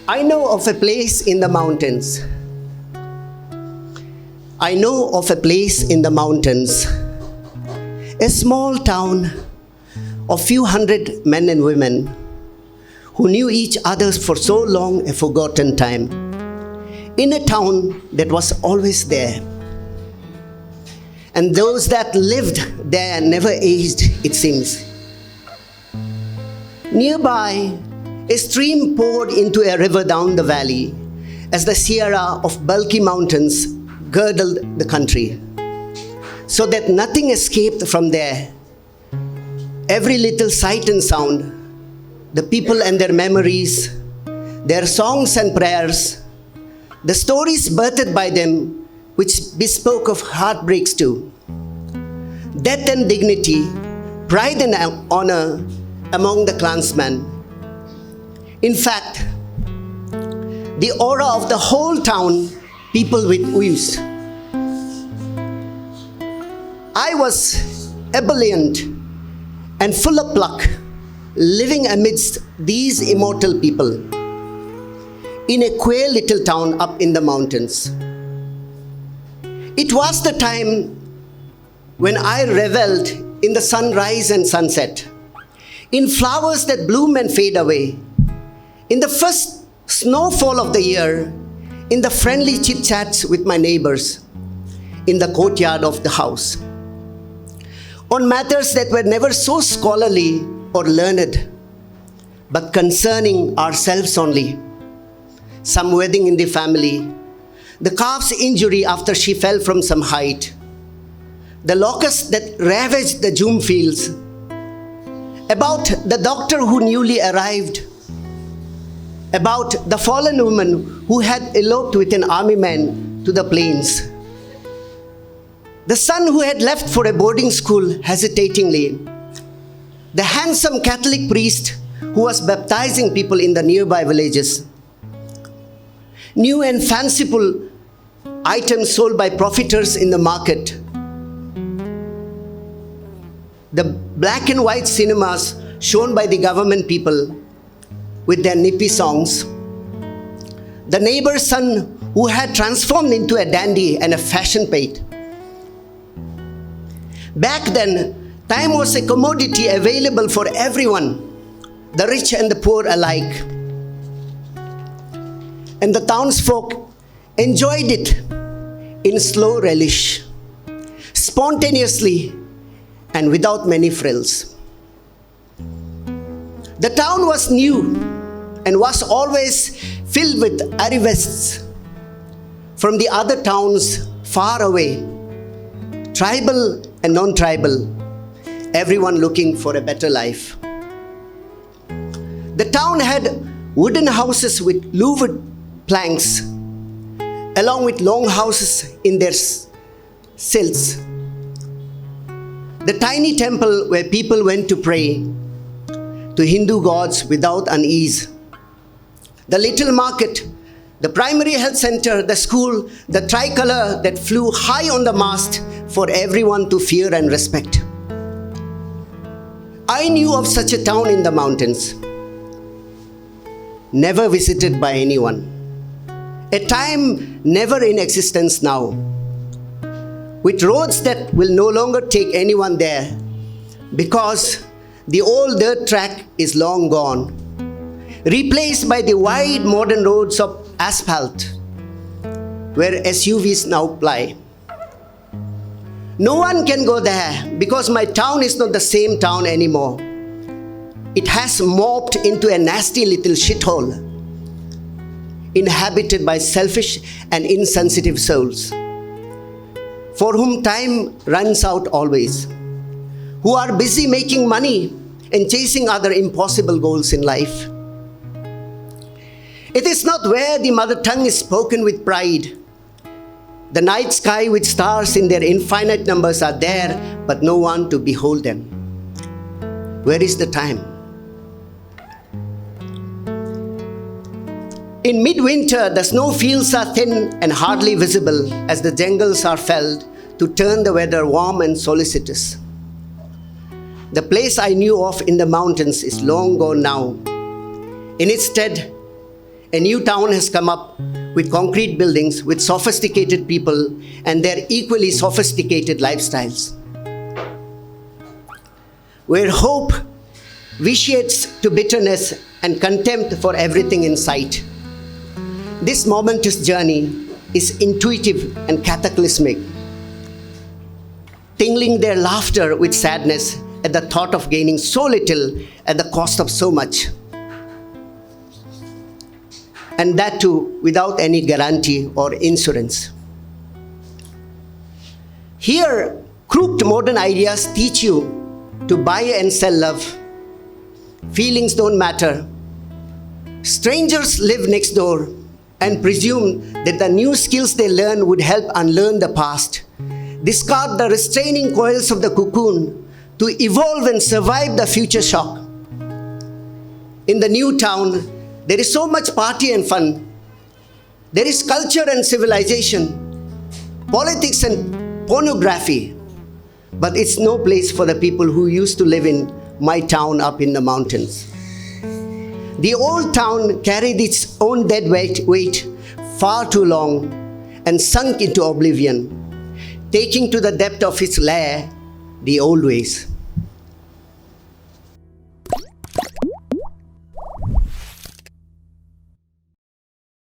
I know of a place in the mountains. I know of a place in the mountains, a small town of few hundred men and women who knew each other for so long a forgotten time, in a town that was always there. And those that lived there never aged, it seems. Nearby, a stream poured into a river down the valley as the sierra of bulky mountains girdled the country, so that nothing escaped from there. Every little sight and sound, the people and their memories, their songs and prayers, the stories birthed by them, which bespoke of heartbreaks too, death and dignity, pride and honor among the clansmen. In fact, the aura of the whole town people with views. I was ebullient and full of pluck, living amidst these immortal people in a queer little town up in the mountains. It was the time when I reveled in the sunrise and sunset, in flowers that bloom and fade away, in the first snowfall of the year, in the friendly chit-chats with my neighbors, in the courtyard of the house, on matters that were never so scholarly or learned, but concerning ourselves only. Some wedding in the family, the calf's injury after she fell from some height, the locust that ravaged the June fields, about the doctor who newly arrived, about the fallen woman who had eloped with an army man to the plains, the son who had left for a boarding school hesitatingly, the handsome Catholic priest who was baptizing people in the nearby villages, new and fanciful items sold by profiteers in the market, the black and white cinemas shown by the government people with their nippy songs, the neighbor's son who had transformed into a dandy and a fashion pate. Back then, time was a commodity available for everyone, the rich and the poor alike. And the townsfolk enjoyed it in slow relish, spontaneously and without many frills. The town was new and was always filled with arrivists from the other towns far away, tribal and non-tribal, everyone looking for a better life. The town had wooden houses with louvered planks, along with long houses in their silts. The tiny temple where people went to pray to Hindu gods without unease. The little market, the primary health center, the school, the tricolor that flew high on the mast for everyone to fear and respect. I knew of such a town in the mountains, never visited by anyone. A time never in existence now, with roads that will no longer take anyone there because the old dirt track is long gone, replaced by the wide modern roads of asphalt where SUVs now ply. No one can go there because my town is not the same town anymore. It has morphed into a nasty little shithole, inhabited by selfish and insensitive souls, for whom time runs out always, who are busy making money and chasing other impossible goals in life. It is not where the mother tongue is spoken with pride. The night sky with stars in their infinite numbers are there, but no one to behold them. Where is the time? In midwinter, the snowfields are thin and hardly visible as the jungles are felled to turn the weather warm and solicitous. The place I knew of in the mountains is long gone now. In its stead, a new town has come up with concrete buildings, with sophisticated people and their equally sophisticated lifestyles. Where hope vitiates to bitterness and contempt for everything in sight. This momentous journey is intuitive and cataclysmic, tingling their laughter with sadness at the thought of gaining so little at the cost of so much. And that too without any guarantee or insurance. Here, crooked modern ideas teach you to buy and sell love. Feelings don't matter. Strangers live next door and presume that the new skills they learn would help unlearn the past. Discard the restraining coils of the cocoon to evolve and survive the future shock. In the new town, there is so much party and fun. There is culture and civilization, politics and pornography, but it's no place for the people who used to live in my town up in the mountains. The old town carried its own dead weight far too long and sunk into oblivion, taking to the depth of its lair the old ways.